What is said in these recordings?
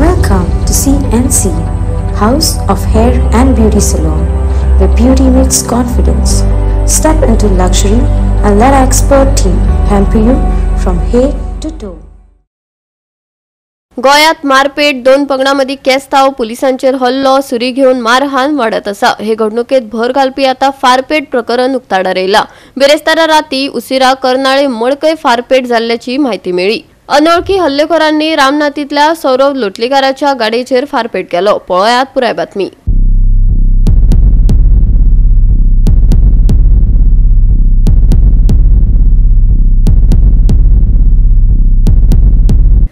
Welcome to CNC, House of Hair and Beauty Salon, where beauty meets confidence. Step into luxury and let our expert team hamper you from head to toe. गोयात मारपेट, दोन पंगडांमदी केस्ताव, पोलिसांचेर हल्लो, सुरी घेऊन मारहाण वाढत आसा. हे घडणुकेत भर घालपी आता फारपेट प्रकरण उक्ताडार येयला. बिरेस्तारा राती उसिरा कर्नाळे मडकय फारपेट जाल्ल्याची माहिती मेळ्ळी. अनवळखी हल्लेखोरांनी रामनाथीतल्या सौरव लोटलीकाराच्या गाडयेचेर फारपेट केलो. पळयात पुराय बातमी.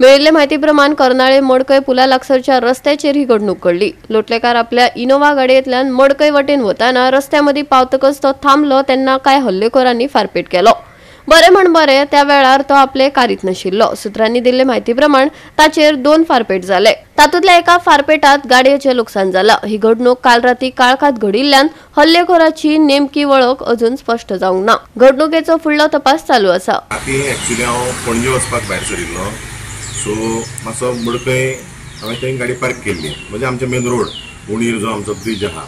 मेळिल्ले माहिती प्रमाण कर्नाळे मडकय पुला लागसरच्या रस्त्याचेर ही घडणूक घडली. लोटलेकार आपल्या इनोवा गाडयेंतल्यान मडकय वटेन वताना रस्त्यामदी पावतकच तो थांबलो तेन्ना काय हल्लेखोरांनी फारपेट केलो. बरे म्हण बरे, त्या वेळार तो आपले कारीत नाशिल्लो. सुत्रांनी दिल्ले माहिती प्रमाण ताचेर 2 फारपेट जाले. तातूंतल्या एका फारपेटात गाडयेचें लुकसाण जाला. ही घडणूक काल राती काळखात घडिल्ल्यान हल्लेखोराची नेमकी वळख अजून स्पष्ट जावंक ना. घडणुकेचो फुडलो तपास चालू आसा. एक्चुअली हांव पणजे वचपाक भायर सरिल्लो, सो मातसो मडकय हांवें थंय गाडी पार्क केल्ली. म्हणजे आमचे मेन रोड उणीर जो आमचो ब्रिज आहा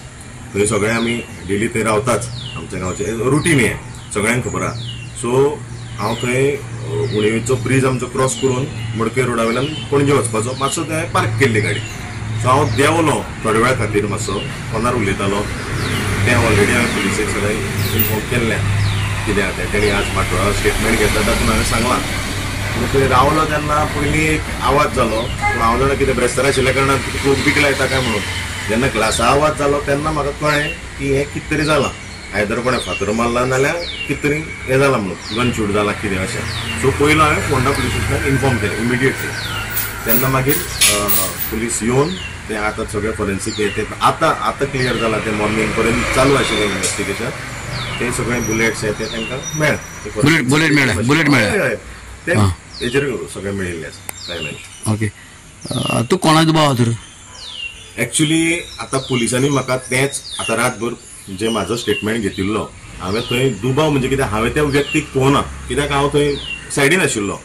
थंय सगळे आमी डेली थंय रावताच. आमच्या गांवचे रुटीन हे सगळ्यांक खबर आहा. सो हांव थंय उणीवेचो ब्रिज आमचो क्रॉस करून मडकय रोडा वयल्यान पणजे वचपाचो मातसो थंय पार्क केल्ली गाडी. सो हांव देंवलो थोड्या वेळा खातीर, मातसो फोनार उलयतालो. तें ऑलरेडी हांवें पुलिसेक सगळें इन्फॉर्म केल्लें कितें आहा तें. तेणी आज माटोळा स्टेटमेंट घेतला तातूंत हांवें सांगलां. थंय रावलो तेन्ना पयलीं एक आवाज जालो, पूण हांव जाणा कितें ब्रेस्तार आशिल्ल्या कारणान खूब बीक लायता काय म्हणून. जेन्ना ग्लासा आवाज जालो तेन्ना म्हाका कळ्ळें की हें कितें तरी जालां. आयदर कोणें फातर मारला नाल्यार कितें तरी हें जालां म्हणून, गन शूट जाला कितें अशें. सो पयलो हांवें फोंडा पुलीस स्टेशनाक इन्फॉर्म केलें इमिडिएटली. तेन्ना मागीर पुलीस येवन ते आतां सगळे फॉरेन्सीक हे ते आतां क्लियर जालां. ते मॉर्निंग पर्यंत चालू आशिल्लें इन्व्हेस्टिगेशन. ते सगळे बुलेट्स हे ते तांकां मेळ्ळे. बुलेट मेळ्ळे ते हेजेर सगळे मेळिल्ले आसा काय नाही. ओके, तूं कोणाचो भाव तर? एक्चुअली आतां पुलिसांनी म्हाका तेंच आतां रातभर जे म्हाजो स्टेटमेंट घेतिल्लो हांवें थंय दुबाव म्हणजे कितें हांवें त्या व्यक्तीक पळोवना, कित्याक हांव थंय सायडीन आशिल्लो.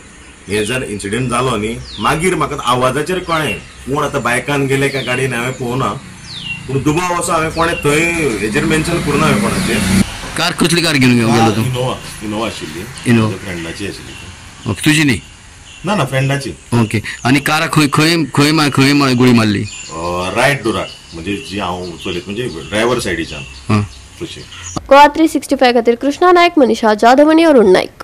हे जर इन्सिडेंट जालो न्ही, मागीर म्हाका आवाजाचेर कळ्ळें कोण आतां बायकान गेले काय गाडयेन हांवें पळोवना. पूण दुबाव असो हांवें कोणें थंय हेजेर मेन्शन करुना हांवें कोणाचेर. कार कसली कार घेवन गेलो तूं? इनोवा आशिल्ली, फ्रेंडाची आशिल्ली. ओके, तुजी न्ही? ना फ्रेंडाची. ओके, आनी कार खंय गुळी मारली? रायट डोराक, म्हणजे जी हांव चलयत म्हणजे ड्रायव्हर सायडीच्यान तशी. गोवा 365 खातीर कृष्णा नायक, मनीषा जाधव आनी अरुण नायक.